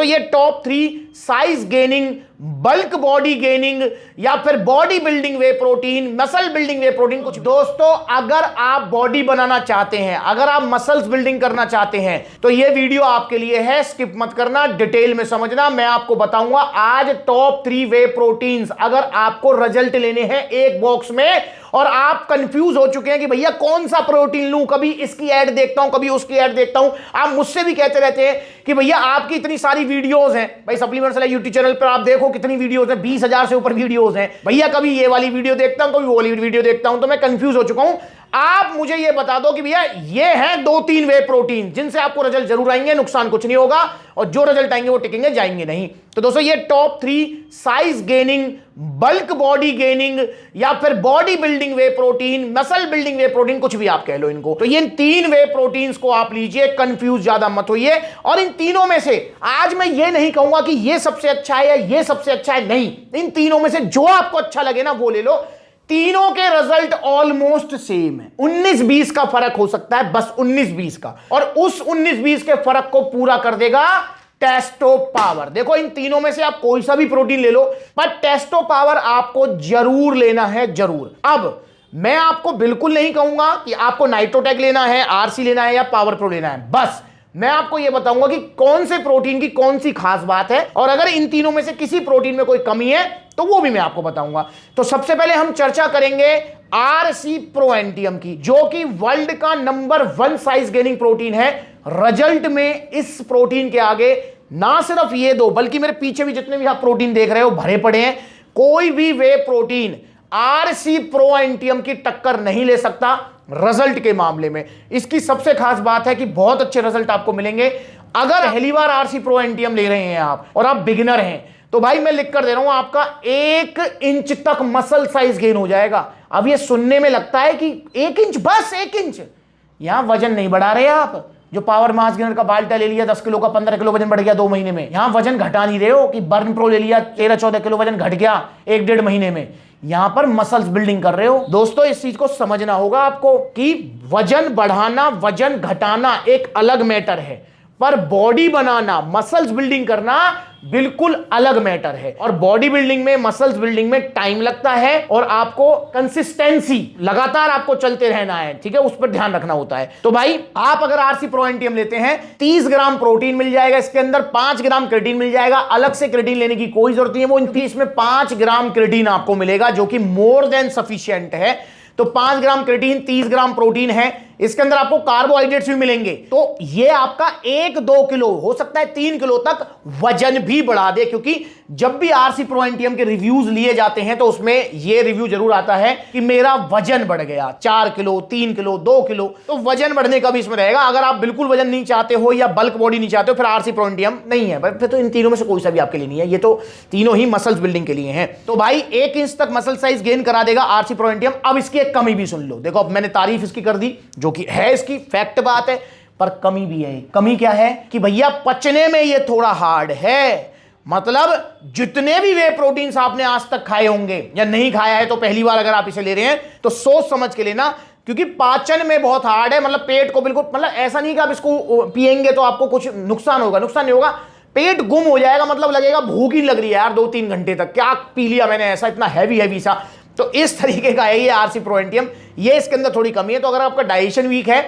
ये top 3 size gaining, bulk body gaining या फिर बॉडी बिल्डिंग वे प्रोटीन, मसल बिल्डिंग वे protein कुछ। दोस्तों अगर आप बॉडी बनाना चाहते हैं, अगर आप मसल्स बिल्डिंग करना चाहते हैं तो ये वीडियो आपके लिए है, स्किप मत करना, डिटेल में समझना। मैं आपको बताऊंगा आज टॉप 3 वे प्रोटीन्स अगर आपको रिजल्ट लेने हैं एक बॉक्स में और आप कंफ्यूज हो चुके हैं कि भैया कौन सा प्रोटीन लूं, कभी इसकी ऐड देखता हूं, कभी उसकी ऐड देखता हूं। आप मुझसे भी कहते रहते हैं कि भैया आपकी इतनी सारी वीडियोस हैं, भाई सप्लीमेंट्स वाला यूट्यूब चैनल पर आप देखो कितनी वीडियोस हैं, 20,000 से ऊपर वीडियोस हैं। भैया कभी ये वाली वीडियो देखता हूं, कभी वो वाली वीडियो देखता हूं, तो मैं कंफ्यूज हो चुका हूं। आप मुझे ये बता दो कि भैया ये हैं 2-3 वे प्रोटीन जिनसे आपको रिजल्ट जरूर आएंगे, नुकसान कुछ नहीं होगा, और जो रिजल्ट आएंगे वो टिकेंगे, जाएंगे नहीं। तो दोस्तों ये top 3 size gaining, bulk body gaining या फिर बॉडी बिल्डिंग वे प्रोटीन, मसल बिल्डिंग वे प्रोटीन, कुछ भी आप कह लो इनको। तो ये 3 वे प्रोटीन्स को आप लीजिए, कंफ्यूज ज्यादा मत होइए। और इन तीनों में से आज मैं ये नहीं कहूंगा कि ये सबसे अच्छा है या ये सबसे अच्छा है, नहीं, इन तीनों में से जो आपको अच्छा लगे ना वो ले लो। तीनों के रिजल्ट ऑलमोस्ट सेम है, 19-20 का फर्क हो सकता है, बस 19-20 का, और उस 19-20 के फर्क को पूरा कर देगा टेस्टो पावर। देखो इन तीनों में से आप कोई सा भी प्रोटीन ले लो, पर टेस्टो पावर आपको जरूर लेना है, जरूर। अब मैं आपको बिल्कुल नहीं कहूंगा कि आपको नाइट्रोटेक लेना है, आरसी लेना है या पावर प्रो लेना है, बस मैं आपको यह बताऊंगा कि कौन से प्रोटीन की कौन सी खास बात है, और अगर इन तीनों में से किसी प्रोटीन में कोई कमी है तो वो भी मैं आपको बताऊंगा। तो सबसे पहले हम चर्चा करेंगे आरसी प्रो एंटियम की, जो कि वर्ल्ड का नंबर 1 साइज गेनिंग प्रोटीन है। रिजल्ट में इस प्रोटीन के आगे ना सिर्फ ये दो, बल्कि मेरे पीछे भी जितने भी आप प्रोटीन देख रहे हो भरे पड़े हैं, कोई भी वे प्रोटीन आरसी प्रो एंटियम की टक्कर नहीं ले सकता रिजल्ट के मामले में। इसकी सबसे खास बात है कि बहुत अच्छे रिजल्ट आपको मिलेंगे। अगर पहली बार आरसी प्रो एंटियम ले रहे हैं आप और आप बिगिनर हैं, तो भाई मैं लिख कर दे रहा हूं आपका 1 इंच तक मसल साइज गेन हो जाएगा। अब ये सुनने में लगता है कि 1 इंच, बस 1 इंच, यहां वजन नहीं बढ़ा रहे आप। जो पावर मास गेनर का बाल्टा ले लिया 10 किलो का, 15 किलो वजन बढ़ गया 2 महीने में, यहां वजन घटा नहीं रहे हो कि बर्न प्रो ले लिया 13-14 किलो वजन घट गया 1-1.5 महीने में। यहां पर मसल्स बिल्डिंग कर रहे हो। दोस्तों इस चीज को समझना होगा आपको कि वजन बढ़ाना, वजन घटाना एक अलग मैटर है, पर बॉडी बनाना, मसल्स बिल्डिंग करना बिल्कुल अलग मैटर है। और बॉडी बिल्डिंग में, मसल्स बिल्डिंग में टाइम लगता है और आपको कंसिस्टेंसी, लगातार आपको चलते रहना है, ठीक है, उस पर ध्यान रखना होता है। तो भाई आप अगर आरसी प्रो एंटियम लेते हैं, 30 ग्राम प्रोटीन मिल जाएगा इसके अंदर, 5 ग्राम क्रेटीन मिल जाएगा। अलग से क्रेटीन लेने की कोई जरूरत नहीं है, वो इसमें 5 ग्राम क्रेटीन आपको मिलेगा, जो कि मोर देन सफिशिएंट है। तो 5 ग्राम क्रेटीन, 30 ग्राम प्रोटीन है, इसके अंदर आपको कार्बोहाइड्रेट्स भी मिलेंगे। तो ये आपका 1-2 किलो, हो सकता है 3 किलो तक वजन भी बढ़ा दे, क्योंकि जब भी आरसी प्रो एंटियम के रिव्यूज लिए जाते हैं तो उसमें ये रिव्यू जरूर आता है कि मेरा वजन बढ़ गया 4 किलो, 3 किलो, 2 किलो। तो वजन बढ़ने का भी इसमें रहेगा। अगर आप बिल्कुल वजन नहीं चाहते हो या बल्क बॉडी नहीं चाहते हो, फिर आरसी प्रो एंटियम नहीं है, फिर तो इन तीनों में से कोई सा भी आपके लिए नहीं है, ये तो तीनों ही मसल्स बिल्डिंग के लिए हैं। तो भाई 1 इंच तक मसल साइज गेन करा देगा आरसी प्रो एंटियम। अब इसकी एक कमी भी सुन लो। देखो अब मैंने तारीफ इसकी कर दी, जो कि है इसकी फैक्ट बात है, पर कमी भी है। कमी क्या है कि भैया पचने में ये थोड़ा हार्ड है। मतलब जितने भी वे प्रोटीन्स आपने आज तक खाए होंगे, या नहीं खाया है तो पहली बार अगर आप इसे ले रहे हैं तो सोच समझ के लेना, क्योंकि पाचन में बहुत हार्ड है। मतलब पेट को बिल्कुल, मतलब ऐसा नहीं कि आप इसको पिएंगे तो आपको कुछ नुकसान होगा, नुकसान नहीं होगा, पेट गुम हो जाएगा, मतलब लगेगा भूख ही लग रही है यार 2-3 घंटे तक, क्या पी लिया मैंने ऐसा, इतना हैवी सा। तो इस तरीके का है ये आरसी प्रो एंटियम, ये इसके अंदर थोड़ी कमी है। तो अगर आपका डाइजेशन वीक है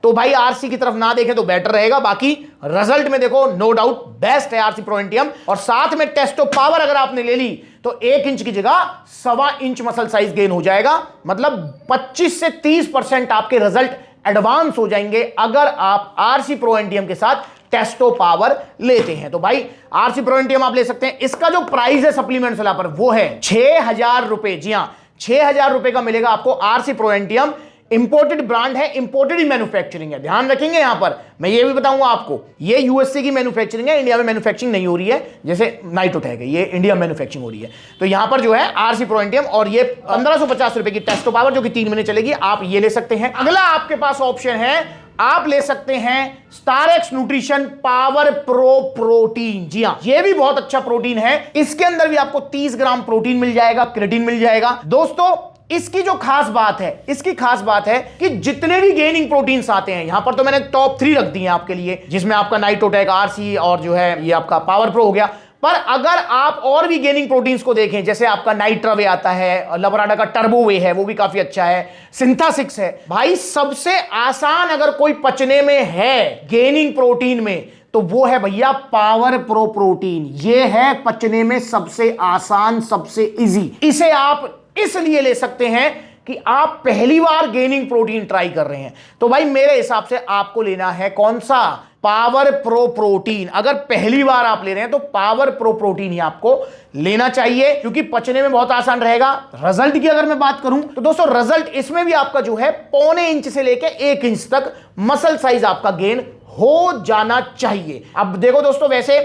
तो भाई आरसी की तरफ ना देखें तो बेटर रहेगा। बाकी रिजल्ट में देखो नो डाउट बेस्ट है आरसी प्रो एंटियम। और साथ में टेस्टो पावर अगर आपने ले ली तो 1 इंच की जगह 1.25 इंच मसल साइज गेन हो जाएगा। मतलब 25 से 30% आपके रिजल्ट एडवांस हो जाएंगे अगर आप आरसी प्रो एंटियम के साथ टेस्टो पावर लेते हैं। तो भाई आरसी प्रो एंटियम आप ले सकते हैं। इसका जो प्राइस है सप्लीमेंट वाला पर, वो है 6,000 रुपए। जी हां, 6,000 रुपए का मिलेगा आपको आरसी प्रो एंटियम। इंपोर्टेड ब्रांड है, इंपोर्टेड ही मैन्युफैक्चरिंग है, ध्यान रखेंगे। यहां पर मैं ये भी बताऊंगा आपको, ये यूएसए की मैन्युफैक्चरिंग है, इंडिया में मैन्युफैक्चरिंग नहीं हो रही है। जैसे नाइट्रोटेक है, ये इंडिया मैन्युफैक्चरिंग हो रही है। तो यहां पर जो है आरसी प्रो एंटियम, और ये 1550 रुपए की टेस्टो पावर, जो कि 3 महीने चलेगी, आप ये ले सकते हैं। अगला आपके पास ऑप्शन है, आप ले सकते हैं स्टारएक्स न्यूट्रिशन पावर प्रो प्रोटीन। जी हां, ये भी बहुत अच्छा प्रोटीन है। इसके अंदर भी आपको 30 ग्राम प्रोटीन मिल जाएगा, क्रेटीन मिल जाएगा। दोस्तों इसकी जो खास बात है, इसकी खास बात है कि जितने भी गेनिंग प्रोटीन्स आते हैं, यहां पर तो मैंने टॉप 3 रख दिए हैं आपके लिए, जिसमें आपका नाइट्रोटेक, आरसी और जो है ये आपका पावर प्रो हो गया। पर अगर आप और भी गेनिंग प्रोटीन्स को देखें, जैसे आपका नाइट्रा वे आता है, लवराडा का टर्बो वे है, वो भी काफी अच्छा है, सिंथासिक्स है। भाई सबसे आसान अगर कोई पचने में है गेनिंग प्रोटीन में, तो वो है भैया पावर प्रो प्रोटीन। ये है पचने में सबसे आसान, सबसे इजी। इसे आप इसलिए ले सकते हैं कि आप पहली बार गेनिंग प्रोटीन ट्राई कर रहे हैं, तो भाई मेरे हिसाब से आपको लेना है कौन सा, पावर प्रो प्रोटीन। अगर पहली बार आप ले रहे हैं तो पावर प्रो प्रोटीन ही आपको लेना चाहिए, क्योंकि पचने में बहुत आसान रहेगा। रिजल्ट की अगर मैं बात करूं तो दोस्तों रिजल्ट इसमें भी आपका जो है 0.25 इंच से लेकर 1 इंच तक मसल साइज आपका गेन हो जाना चाहिए। अब देखो दोस्तों, वैसे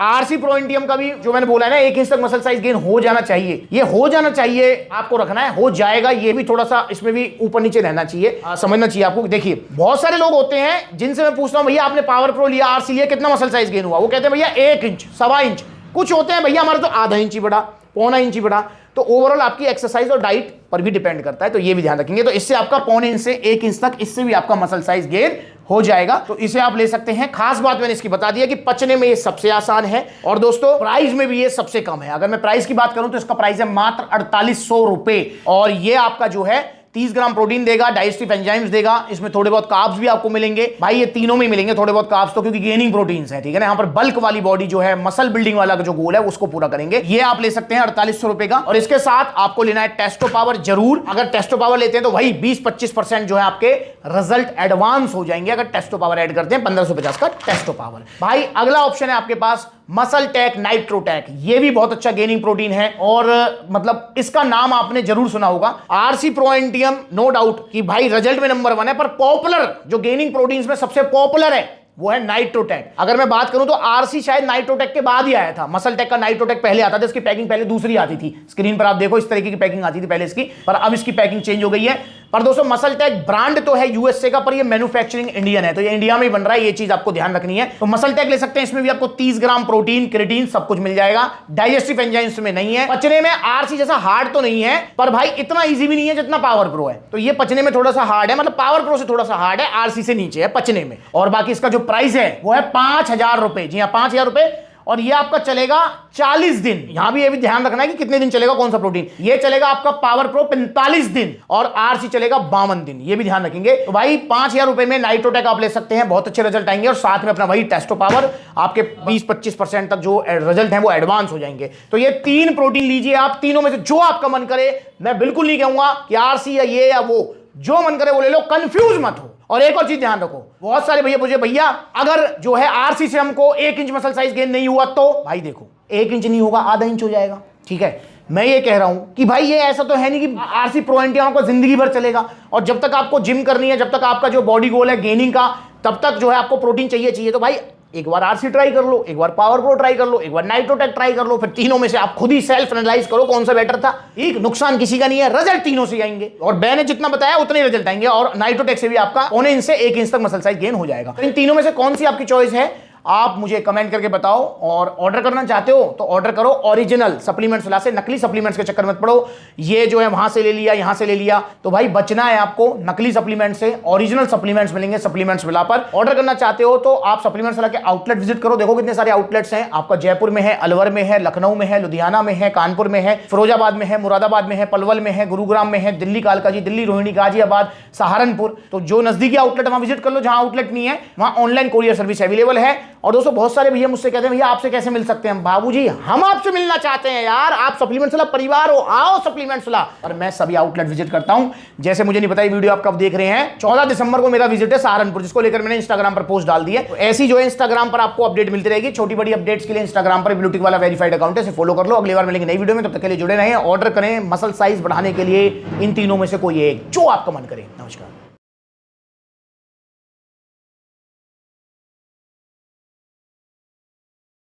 आरसी प्रो इंडियम का भी जो मैंने बोला है ना, 1 इंच तक मसल साइज गेन हो जाना चाहिए, ये हो जाना चाहिए आपको रखना है, हो जाएगा। ये भी थोड़ा सा इसमें भी ऊपर नीचे रहना चाहिए, समझना चाहिए आपको। देखिए बहुत सारे लोग होते हैं जिनसे मैं पूछता हूं भैया आपने पावर प्रो लिया, आरसी लिया, कितना मसल साइज गेन हुआ? वो कहते हैं भैया 1 इंच, 1.25 इंच। कुछ होते हैं भैया हमारा तो आधा इंच ही बढ़ा, 0.25 इंच ही बढ़ा। तो ओवरऑल आपकी एक्सरसाइज और डाइट पर भी डिपेंड करता है, तो ये भी ध्यान रखेंगे। तो इससे आपका 0.25 इंच से 1 इंच तक, इससे भी आपका मसल साइज गेन हो जाएगा, तो इसे आप ले सकते हैं। खास बात मैंने इसकी बता दी है कि पचने में ये सबसे आसान है, और दोस्तों प्राइस में भी ये सबसे कम है। अगर मैं प्राइस की बात करूं तो इसका प्राइस है मात्र 4800 रुपए, और ये आपका जो है 30 ग्राम प्रोटीन देगा, डाइजेस्टिव एंजाइम्स देगा, इसमें थोड़े बहुत कार्ब्स भी आपको मिलेंगे। भाई ये तीनों में मिलेंगे थोड़े बहुत कार्ब्स, तो क्योंकि गेनिंग प्रोटीन्स हैं, ठीक है ना। यहाँ पर बल्क वाली बॉडी जो है, मसल बिल्डिंग वाला जो गोल है उसको पूरा करेंगे। ये आप ले सकते हैं 4800 रुपए का, और इसके साथ आपको लेना है टेस्टो पावर जरूर। अगर टेस्टो पावर लेते हैं तो वही 20-25% जो है आपके रिजल्ट एडवांस हो जाएंगे, अगर टेस्टो पावर ऐड करते हैं 1550 का टेस्टो पावर। भाई अगला ऑप्शन है आपके पास मसल टेक नाइट्रोटेक। ये भी बहुत अच्छा गेनिंग प्रोटीन है, और मतलब इसका नाम आपने जरूर सुना होगा, आरसी प्रो एंटियम, नो डाउट कि भाई रिजल्ट में नंबर 1 है, पर पॉपुलर जो गेनिंग प्रोटीन्स में सबसे पॉपुलर है वो है नाइट्रोटेक। अगर मैं बात करूं तो आरसी शायद नाइट्रोटेक के बाद ही आया था, मसल टेक का नाइट्रोटेक पहले आता था। इसकी पैकिंग पहले दूसरी आती थी, स्क्रीन पर आप देखो इस तरीके की पैकिंग आती थी पहले इसकी, पर अब इसकी पैकिंग चेंज हो गई है। पर दोस्तों मसल टेक ब्रांड तो है यूएसए का, पर ये मैन्युफैक्चरिंग इंडियन है, तो ये इंडिया में ही बन रहा है, ये चीज आपको ध्यान रखनी है। तो मसल टेक ले सकते हैं, इसमें भी आपको 30 ग्राम प्रोटीन, क्रिएटिन सब कुछ मिल जाएगा। डाइजेस्टिव एंजाइम्स में नहीं है। पचने में आरसी जैसा हार्ड तो नहीं है, पर भाई इतना इजी भी नहीं है जितना पावर प्रो है, तो ये पचने में थोड़ा सा हार्ड है, मतलब पावर प्रो से थोड़ा सा हार्ड है, आरसी से नीचे है पचने में। और बाकी इसका जो प्राइस है वो है 5000 रुपए। जी हाँ, 5000 रुपए, और ये आपका चलेगा 40 दिन। यहां भी ये भी ध्यान रखना है कि कितने दिन चलेगा कौन सा प्रोटीन। ये चलेगा आपका पावर प्रो 45 दिन, और आरसी चलेगा 52 दिन, ये भी ध्यान रखेंगे। तो भाई 5000 रुपए में नाइट्रोटेक आप ले सकते हैं, बहुत अच्छे रिजल्ट आएंगे, और साथ में अपना वही टेस्टो पावर आपके 20-25% तक जो रिजल्ट है वो एडवांस हो जाएंगे। तो ये 3 प्रोटीन लीजिए आप, तीनों में से जो आपका मन करे। मैं बिल्कुल नहीं कहूंगा कि आरसी या ये या वो, जो मन करे वो ले लो, कंफ्यूज मत हो। और एक और चीज ध्यान रखो, बहुत सारे भैया मुझे भैया अगर जो है आरसी से हमको 1 इंच मसल साइज गेन नहीं हुआ, तो भाई देखो 1 इंच नहीं होगा, आधा इंच हो जाएगा, ठीक है। मैं ये कह रहा हूं कि भाई ये ऐसा तो है नहीं कि आरसी प्रो एंटियम आपको जिंदगी भर चलेगा, और जब तक आपको जिम करनी है, जब तक आपका जो बॉडी गोल है गेनिंग का, तब तक जो है आपको प्रोटीन चाहिए। तो भाई एक बार आरसी ट्राई कर लो, एक बार पावर प्रो ट्राई कर लो, एक बार नाइट्रोटेक ट्राई कर लो, फिर तीनों में से आप खुद ही सेल्फ एनालाइज करो कौन सा बेटर था। एक नुकसान किसी का नहीं है, रिजल्ट तीनों से आएंगे, और मैंने जितना बताया उतने रिजल्ट आएंगे, और नाइट्रोटेक से भी आपका 0.25 इंच से 1 इंच तक मसल साइज गेन हो जाएगा। तो इन तीनों में से कौन सी आपकी चॉइस है आप मुझे कमेंट करके बताओ। और ऑर्डर करना चाहते हो तो ऑर्डर करो ओरिजिनल सप्लीमेंट्स वाला से, नकली सप्लीमेंट्स के चक्कर मत पड़ो। ये जो है वहां से ले लिया, यहां से ले लिया, तो भाई बचना है आपको नकली सप्लीमेंट से। ओरिजिनल सप्लीमेंट्स मिलेंगे सप्लीमेंट्स वाला पर। ऑर्डर करना चाहते हो तो आप सप्लीमेंट्स वाला के आउटलेट विजिट करो, देखो कितने सारे आउटलेट्स हैं आपका। जयपुर में है, अलवर में है, लखनऊ में है, लुधियाना में है, कानपुर में है, फिरोजाबाद में है, मुरादाबाद में है, पलवल में है, गुरुग्राम में है, दिल्ली कालकाजी, दिल्ली रोहिणी, गाजियाबाद, सहारनपुर। तो जो नजदीकी आउटलेट वहां विजिट कर लो, जहां आउटलेट नहीं है वहां ऑनलाइन कोरियर सर्विस अवेलेबल है। और दोस्तों बहुत सारे भैया मुझसे कहते हैं भैया आपसे कैसे मिल सकते हैं? बाबूजी हम आपसे मिलना चाहते हैं यार, आप सप्लीमेंट्स वाला परिवार हो, आओ सप्लीमेंट्स वाला। और मैं सभी आउटलेट विजिट करता हूं। जैसे मुझे नहीं पता ये वीडियो आप कब देख रहे हैं, 14 दिसंबर को मेरा विजिट है सहारनपुर, जिसको लेकर मैंने इंस्टाग्राम पर पोस्ट डाल दी है। तो ऐसी जो है इंस्टाग्राम पर आपको अपडेट मिलती रहेगी, छोटी बड़ी अपडेट्स के लिए इंस्टाग्राम पर ब्लूटिक वाला वेरीफाइड अकाउंट है, फॉलो कर लो। अगली बार मिलेंगे नई वीडियो में, तब तक के लिए जुड़े रहें। ऑर्डर करें मसल साइज बढ़ाने के लिए इन तीनों में से कोई एक, जो आपका मन करे। नमस्कार।